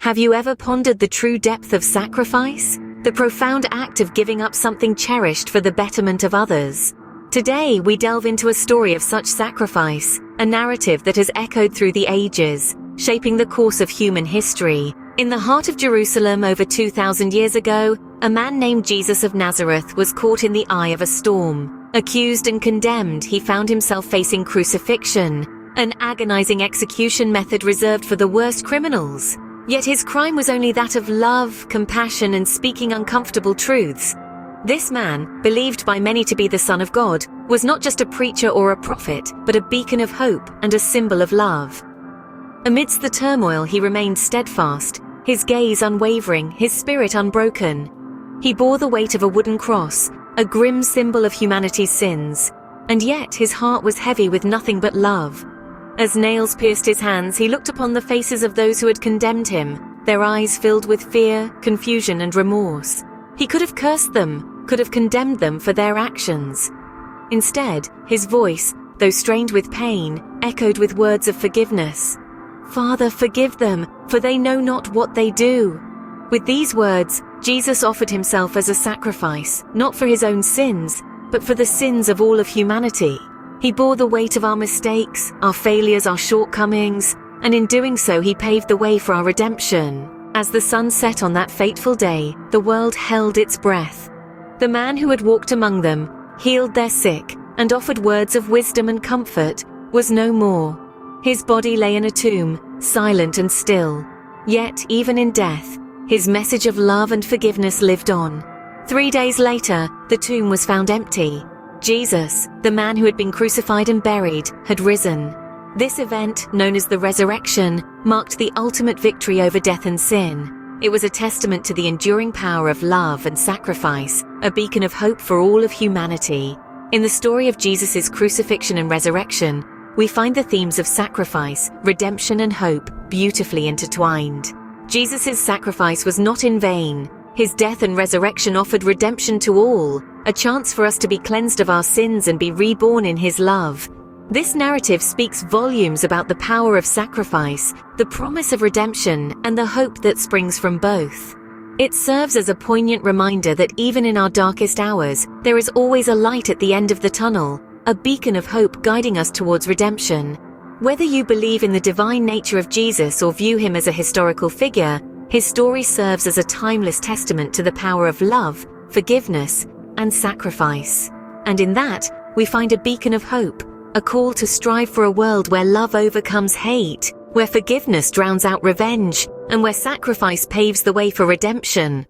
Have you ever pondered the true depth of sacrifice? The profound act of giving up something cherished for the betterment of others. Today, we delve into a story of such sacrifice, a narrative that has echoed through the ages, shaping the course of human history. In the heart of Jerusalem over 2,000 years ago, a man named Jesus of Nazareth was caught in the eye of a storm. Accused and condemned, he found himself facing crucifixion, an agonizing execution method reserved for the worst criminals. Yet his crime was only that of love, compassion, and speaking uncomfortable truths. This man, believed by many to be the Son of God, was not just a preacher or a prophet, but a beacon of hope and a symbol of love. Amidst the turmoil, he remained steadfast, his gaze unwavering, his spirit unbroken. He bore the weight of a wooden cross, a grim symbol of humanity's sins, and yet his heart was heavy with nothing but love. As nails pierced his hands, he looked upon the faces of those who had condemned him, their eyes filled with fear, confusion, and remorse. He could have cursed them, could have condemned them for their actions. Instead, his voice, though strained with pain, echoed with words of forgiveness. "Father, forgive them, for they know not what they do." With these words, Jesus offered himself as a sacrifice, not for his own sins, but for the sins of all of humanity. He bore the weight of our mistakes, our failures, our shortcomings, and in doing so he paved the way for our redemption. As the sun set on that fateful day, the world held its breath. The man who had walked among them, healed their sick, and offered words of wisdom and comfort, was no more. His body lay in a tomb, silent and still. Yet, even in death, his message of love and forgiveness lived on. 3 days later, the tomb was found empty. Jesus, the man who had been crucified and buried, had risen. This event, known as the resurrection, marked the ultimate victory over death and sin. It was a testament to the enduring power of love and sacrifice, a beacon of hope for all of humanity. In the story of Jesus' crucifixion and resurrection, we find the themes of sacrifice, redemption, and hope beautifully intertwined. Jesus' sacrifice was not in vain. His death and resurrection offered redemption to all, a chance for us to be cleansed of our sins and be reborn in his love. This narrative speaks volumes about the power of sacrifice, the promise of redemption, and the hope that springs from both. It serves as a poignant reminder that even in our darkest hours, there is always a light at the end of the tunnel, a beacon of hope guiding us towards redemption. Whether you believe in the divine nature of Jesus or view him as a historical figure, his story serves as a timeless testament to the power of love, forgiveness, and sacrifice. And in that, we find a beacon of hope, a call to strive for a world where love overcomes hate, where forgiveness drowns out revenge, and where sacrifice paves the way for redemption.